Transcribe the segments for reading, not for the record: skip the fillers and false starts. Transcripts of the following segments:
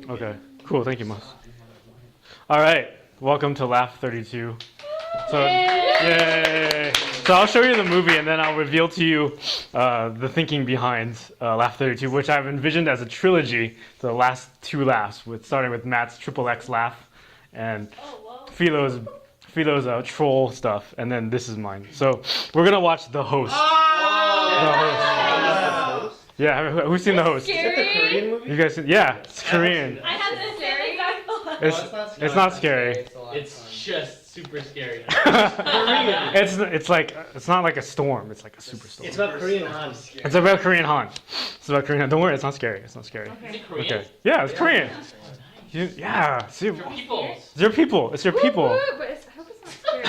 Okay, cool. Thank you, Mus. All right, welcome to LAAF 32. So, yay! So I'll show you the movie, and then I'll reveal to you the thinking behind LAAF 32, which I've envisioned as a trilogy. The last two LAAFs, starting with Matt's XXX LAAF and Philo's troll stuff, and then this is mine. So we're gonna watch The Host. The Host. Yeah, who's seen The Host? Is it the Korean movie? You guys seen? Yeah, it's Korean. I have the scary guy. It's not scary. It's just super scary. It's not like a storm. It's like a superstorm. It's about Korean Han. It's about Korean Han. It's about Korean Han. Don't worry, it's not scary. It's not scary. Is it Korean? Okay. Yeah, it's Korean. Yeah. See, Your people. it's your people. It's your people. But I hope it's not scary.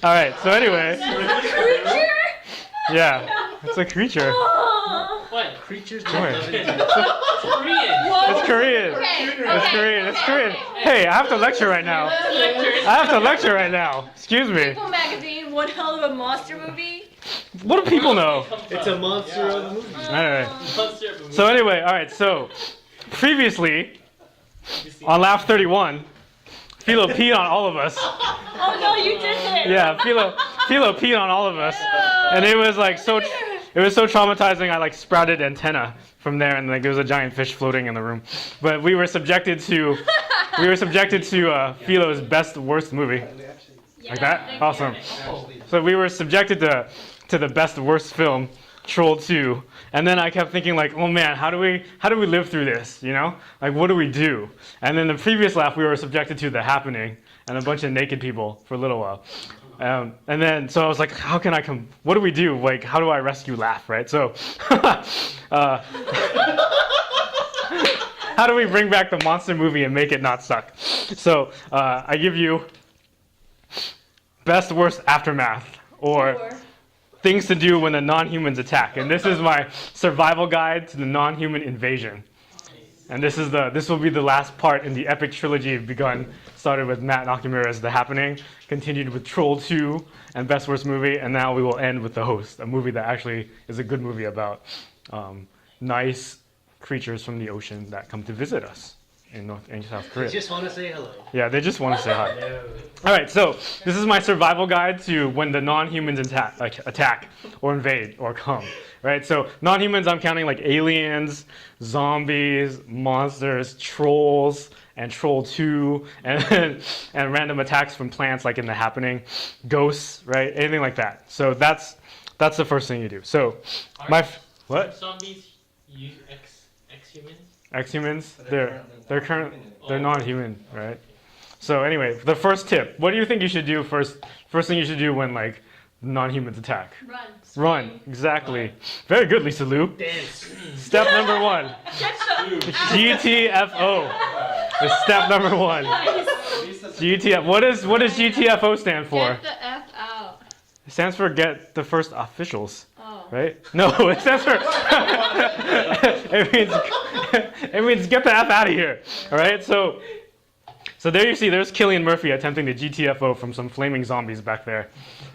All right. So anyway, Creature? yeah, it's a creature. What? Creatures? Don't worry. It's Korean. It's Korean. Okay. It's Korean. It's Korean. Hey, I have to lecture right now. I have to lecture right now. Excuse me. People magazine, one hell of a monster movie. What do people know? It's a monster of a movie. All right. Monster of a movie. So anyway, all right. So previously on LAAF 31, Philo peed on all of us. Oh no, you didn't. Yeah, Philo peed on all of us, and it was like so. It was so traumatizing. I like sprouted antenna from there, and like there was a giant fish floating in the room. But we were subjected to Philo's best worst movie. Like that? Awesome. So we were subjected to the best worst film, Troll 2, and then I kept thinking like, oh man, how do we live through this? You know, like what do we do? And then the previous LAAF we were subjected to The Happening and a bunch of naked people for a little while. And then so I was like, how can I come? What do we do? Like, how do I rescue LAAF? Right? So, how do we bring back the monster movie and make it not suck? So I give you best worst aftermath or things to do when the non-humans attack, and this is my survival guide to the non-human invasion. And this will be the last part in the epic trilogy begun. Started with Matt Nakamura's The Happening, continued with Troll 2 and Best Worst Movie, and now we will end with The Host, a movie that actually is a good movie about nice creatures from the ocean that come to visit us in North and South Korea. They just want to say hello. Yeah, they just want to say hi. All right, so this is my survival guide to when the non-humans attack or invade or come. Right, so non-humans, I'm counting like aliens, zombies, monsters, trolls, and Troll 2, and random attacks from plants like in The Happening, ghosts, right, anything like that. So that's the first thing you do. So what? Zombies use ex-humans? Ex-humans? They're non-human, right? So anyway, the first tip. What do you think you should do first? First thing you should do when like non-humans attack? Run. Exactly. Very good, Lisa Lou. Dance. Step number 1. GTFO. Is step number 1. GTF. What does GTFO stand for? Get the F out. It stands for get the first officials. Oh. Right? No, it stands for. it means get the F out of here. All right. So there you see, there's Cillian Murphy attempting to GTFO from some flaming zombies back there,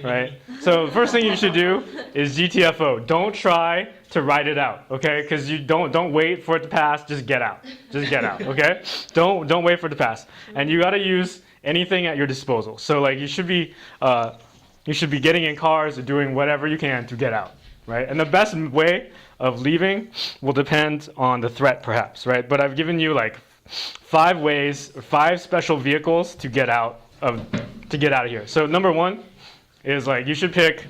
right? So the first thing you should do is GTFO. Don't try to ride it out, okay? Because you don't wait for it to pass. Just get out. Just get out, okay? Don't wait for it to pass. And you got to use anything at your disposal. So like you should be getting in cars or doing whatever you can to get out, right? And the best way of leaving will depend on the threat, perhaps, right? But I've given you like 5 special vehicles to get out of here. So number 1 is like you should pick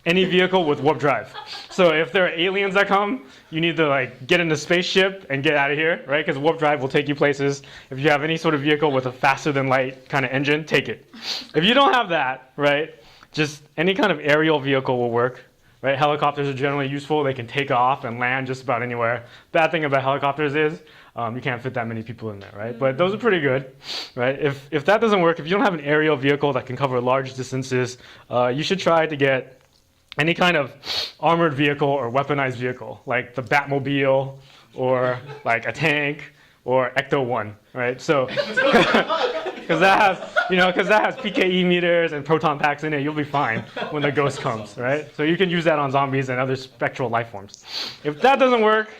any vehicle with warp drive. So if there are aliens that come, you need to like get in the spaceship and get out of here, right? Because warp drive will take you places. If you have any sort of vehicle with a faster than light kind of engine, take it. If you don't have that, right, just any kind of aerial vehicle will work. Right? Helicopters are generally useful. They can take off and land just about anywhere. Bad thing about helicopters is you can't fit that many people in there, right? But those are pretty good, right? If that doesn't work, if you don't have an aerial vehicle that can cover large distances, you should try to get any kind of armored vehicle or weaponized vehicle, like the Batmobile or like a tank or Ecto-1, right? So, because that has PKE meters and proton packs in it, you'll be fine when the ghost comes, right? So you can use that on zombies and other spectral life forms. If that doesn't work,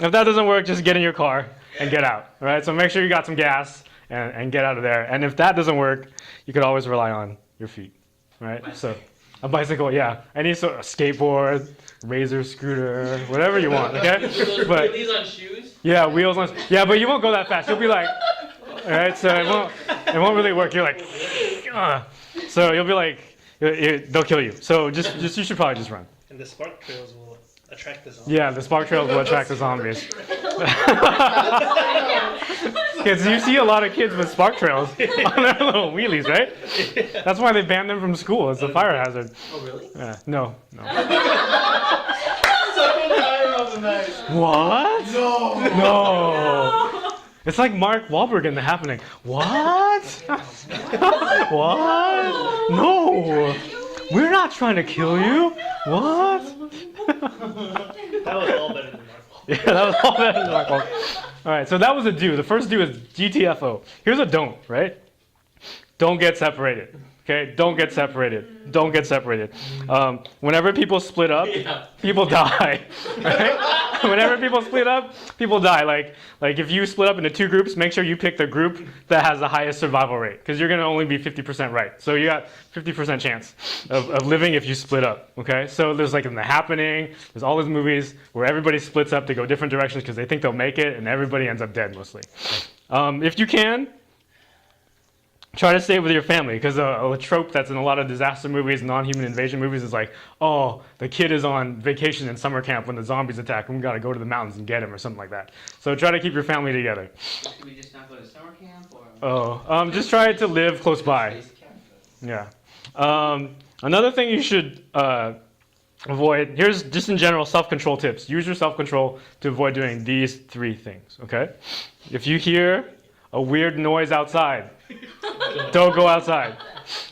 If that doesn't work, just get in your car and get out. All right. So make sure you got some gas and get out of there. And if that doesn't work, you could always rely on your feet. Right. So a bicycle, yeah. Any sort of skateboard, razor, scooter, whatever you want. Okay. Those But wheelies on shoes? yeah, wheels on. Yeah, but you won't go that fast. You'll be like, all right. So it won't really work. You're like, ugh. So you'll be like, they'll kill you. So just you should probably just run. And the spark trails will attract the zombies. Yeah, the spark trails will attract the zombies. Because you see a lot of kids with spark trails on their little wheelies, right? That's why they banned them from school. It's a fire hazard. Oh, really? Yeah, no. No. What? No. It's like Mark Wahlberg in The Happening. What? What? No. We're not trying to kill you. What? That was all better than Marvel. Yeah, that was all that. All right, so that was a do. The first do is GTFO. Here's a don't, right? Don't get separated. Okay, don't get separated. Don't get separated. Whenever people split up, Yeah. people die. Right? Whenever people split up, people die. Like if you split up into two groups, make sure you pick the group that has the highest survival rate, because you're gonna only be 50% right. So you got 50% chance of living if you split up. Okay, so there's like in The Happening, there's all these movies where everybody splits up to go different directions because they think they'll make it, and everybody ends up dead mostly. If you can, try to stay with your family, because a trope that's in a lot of disaster movies, non-human invasion movies is like, oh, the kid is on vacation in summer camp when the zombies attack, and we gotta go to the mountains and get him or something like that. So try to keep your family together. Should we just not go to summer camp or? Just try to live close by. Yeah. Another thing you should avoid, here's just in general self-control tips. Use your self-control to avoid doing these three things, okay? If you hear a weird noise outside, don't go outside.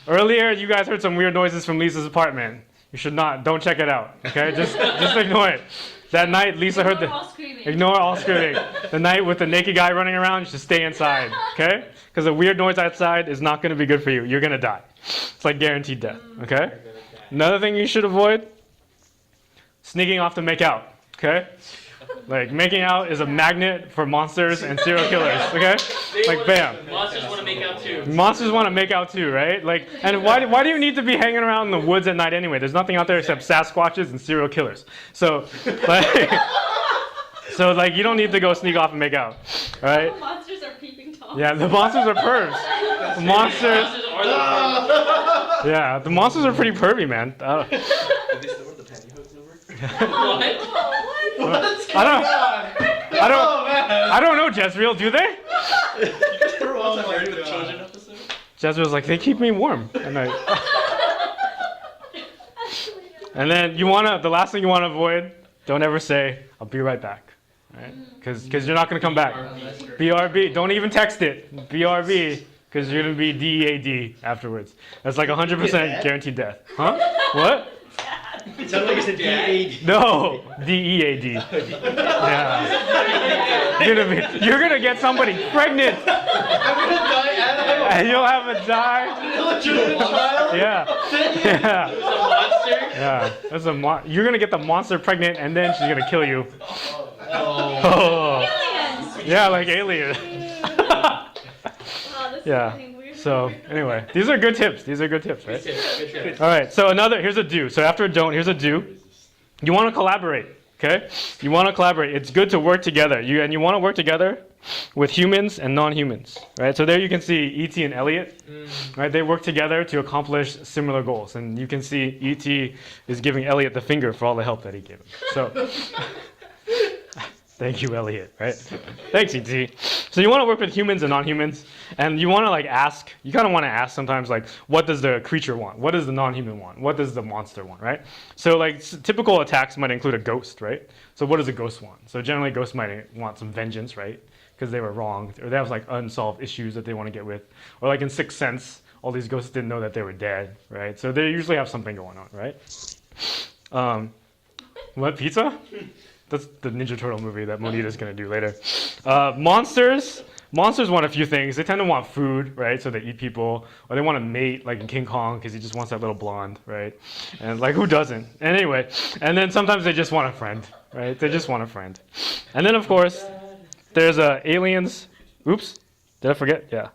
Earlier, you guys heard some weird noises from Lisa's apartment. You should not. Don't check it out. Okay, just ignore it. That night, Lisa heard Ignore all screaming. Ignore all screaming. The night with the naked guy running around, you should stay inside. Okay? Because a weird noise outside is not going to be good for you. You're going to die. It's like guaranteed death. Okay? Another thing you should avoid: sneaking off to make out. Okay? Like, making out is a magnet for monsters and serial killers, okay? Like, bam. Monsters want to make out too. Monsters want to make out too, right? Like, and why do you need to be hanging around in the woods at night anyway? There's nothing out there except Sasquatches and serial killers. So, like, you don't need to go sneak off and make out, all right? The monsters are peeping Tom. Yeah, the monsters are pervs. The monsters, Monsters are the yeah, the monsters are pretty pervy, man. Did they still want the pantyhose number? What? I don't know, Jezreel, do they? Remember one time I heard the children episode? Jezreel's like, they keep me warm at night. And then the last thing you want to avoid, don't ever say, I'll be right back. Right? Because you're not going to come back. BRB, don't even text it. BRB, because you're going to be DEAD afterwards. That's like 100% guaranteed death. Huh? What? It sounded like you said D-A-D. No, DEAD. Yeah. You're gonna get somebody pregnant, I'm gonna die and you'll have a die. illegitimate child. Yeah. Yeah. It's a monster? Yeah. That's you're gonna get the monster pregnant, and then she's gonna kill you. Oh. Aliens! Yeah, like aliens. Wow, this is Yeah. getting weird. So anyway, these are good tips. These are good tips, right? Good tip. All right. So here's a do. So after a don't, here's a do. You want to collaborate. Okay? You want to collaborate. It's good to work together. You want to work together with humans and non-humans, right? So there you can see E.T. and Elliot, right? They work together to accomplish similar goals. And you can see E.T. is giving Elliot the finger for all the help that he gave him. So thank you, Elliot, right? Thanks, E.T. So you want to work with humans and non-humans, and you want to you kind of want to ask sometimes, like, what does the creature want? What does the non-human want? What does the monster want, right? So like typical attacks might include a ghost, right? So what does a ghost want? So generally a ghost might want some vengeance, right? Because they were wronged, or they have like unsolved issues that they want to get with. Or like in Sixth Sense, all these ghosts didn't know that they were dead, right? So they usually have something going on, right? What, pizza? That's the Ninja Turtle movie that Monita's going to do later. Monsters want a few things. They tend to want food, right? So they eat people. Or they want to mate, like in King Kong, because he just wants that little blonde, right? And like, who doesn't? And anyway, and then sometimes they just want a friend, right? They just want a friend. And then, of course, there's aliens. Oops, did I forget? Yeah.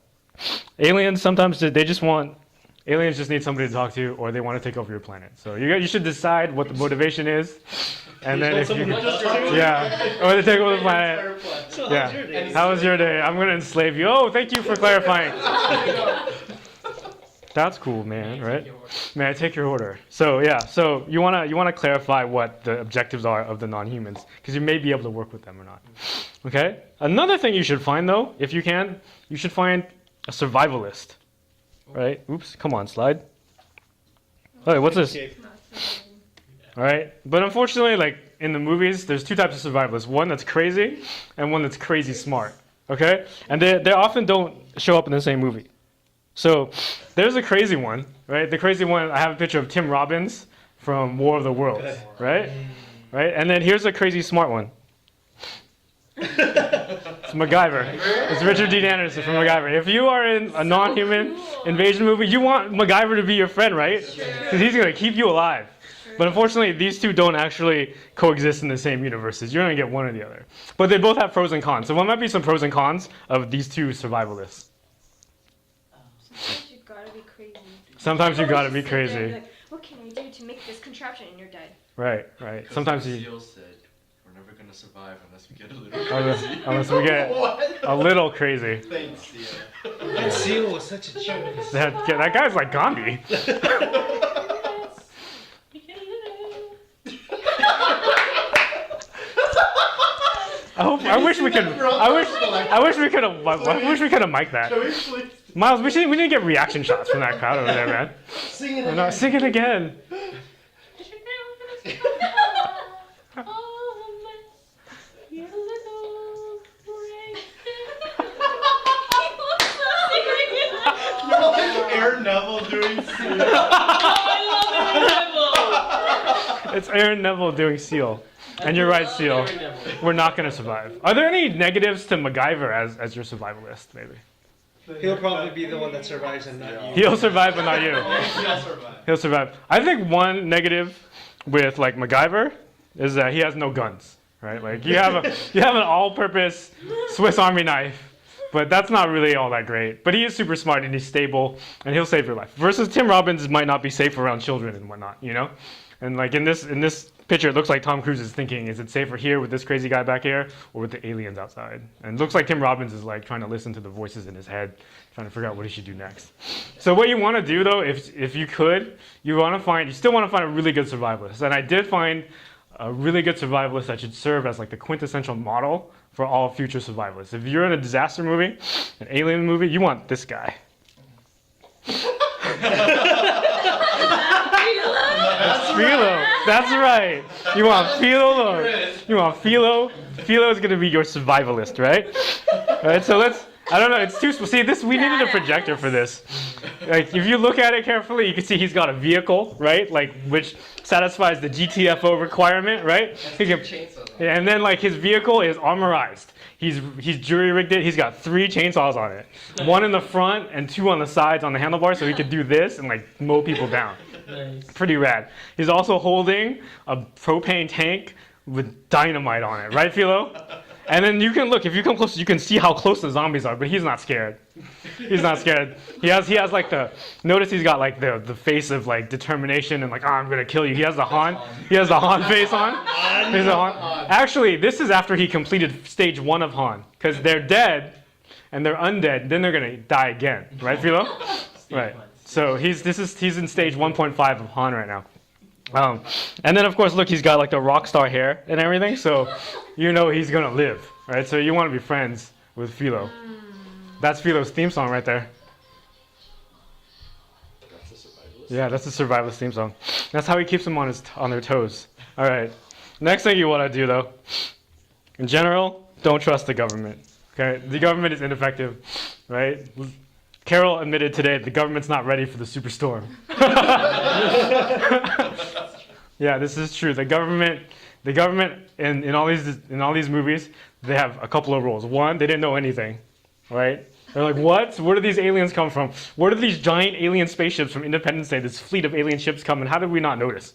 Aliens, sometimes aliens just need somebody to talk to, or they want to take over your planet. So you should decide what the motivation is. And then if you, yeah, or to take over the planet. So Yeah. how's your day? How was your day? I'm going to enslave you. Oh, thank you for clarifying. That's cool, man, right? May I take your order? So yeah, so you wanna clarify what the objectives are of the non-humans, because you may be able to work with them or not. Okay? Another thing you should find though, if you can, you should find a survivalist. Right? Oops, come on, slide. Oh, what's this? Alright? But unfortunately, like in the movies, there's two types of survivalists. One that's crazy and one that's crazy smart. Okay? And they often don't show up in the same movie. So there's a crazy one, right? The crazy one, I have a picture of Tim Robbins from War of the Worlds, right? Right? And then here's a crazy smart one. It's MacGyver. It's Richard Dean Anderson from MacGyver. If you are in a non-human invasion movie, you want MacGyver to be your friend, right? Because he's going to keep you alive. But unfortunately, these two don't actually coexist in the same universes. You're going to get one or the other. But they both have pros and cons. So what might be some pros and cons of these two survivalists? Sometimes you gotta be crazy. Sometimes you Or gotta just be sit there and crazy. be like, what can I do to make this contraption? And you're dead. Right. Sometimes you, Seal said, we're never gonna survive unless we get a little unless we get What? a little crazy. Thanks, Seal. And Seal was such a choice. That guy's like Gandhi. I wish we could have mic'd that. Can we please Miles, we didn't get reaction shots from that crowd over there, man. sing it No, again? sing it again. You're like Aaron Neville doing Seal. It's Aaron Neville doing Seal. And you're right, Seal. We're not going to survive. Are there any negatives to MacGyver as your survivalist, maybe? He'll probably be the one that survives and not you. He'll survive, but not you. He'll survive. He'll survive. I think one negative with like MacGyver is that he has no guns, right? Like you have an all-purpose Swiss Army knife, but that's not really all that great. But he is super smart and he's stable and he'll save your life. Versus Tim Robbins might not be safe around children and whatnot, you know? And like in this picture, it looks like Tom Cruise is thinking, is it safer here with this crazy guy back here or with the aliens outside? And it looks like Tim Robbins is like trying to listen to the voices in his head, trying to figure out what he should do next. So what you want to do though, if you could, you still want to find a really good survivalist. And I did find a really good survivalist that should serve as like the quintessential model for all future survivalists. If you're in a disaster movie, an alien movie, you want this guy. Philo. That's right. You want Philo. You want Philo. Philo is going to be your survivalist, right? Right. So I don't know. It's too. See, we needed a projector for this. Like, if you look at it carefully, you can see he's got a vehicle, right? Like, which satisfies the GTFO requirement, right? Yeah, and then like his vehicle is armorized. He's jury rigged it. He's got 3 chainsaws on it, 1 in the front and 2 on the sides on the handlebars, so he could do this and like mow people down. Nice. Pretty rad. He's also holding a propane tank with dynamite on it, right, Philo? And then you can look, if you come close, you can see how close the zombies are, but he's not scared. He's not scared. He has like notice he's got like the face of like determination and like, oh, I'm gonna kill you. He has the Han face on. He's a Han. Actually, this is after he completed stage 1 of Han, because they're dead and they're undead, then they're gonna die again, right, Philo? Right. So he's in stage 1.5 of Han right now. And then of course, look, he's got like the rock star hair and everything, so you know he's gonna live, right? So you want to be friends with Philo. That's Philo's theme song right there. That's a survivalist. Yeah, that's the survivalist theme song. That's how he keeps them on their toes. All right. Next thing you want to do though, in general, don't trust the government. Okay, the government is ineffective, right? Carol admitted today the government's not ready for the superstorm. Yeah, this is true. The government in all these movies, they have a couple of rules. One, they didn't know anything, right? They're like, what? Where do these aliens come from? Where do these giant alien spaceships from Independence Day, this fleet of alien ships come, and how did we not notice?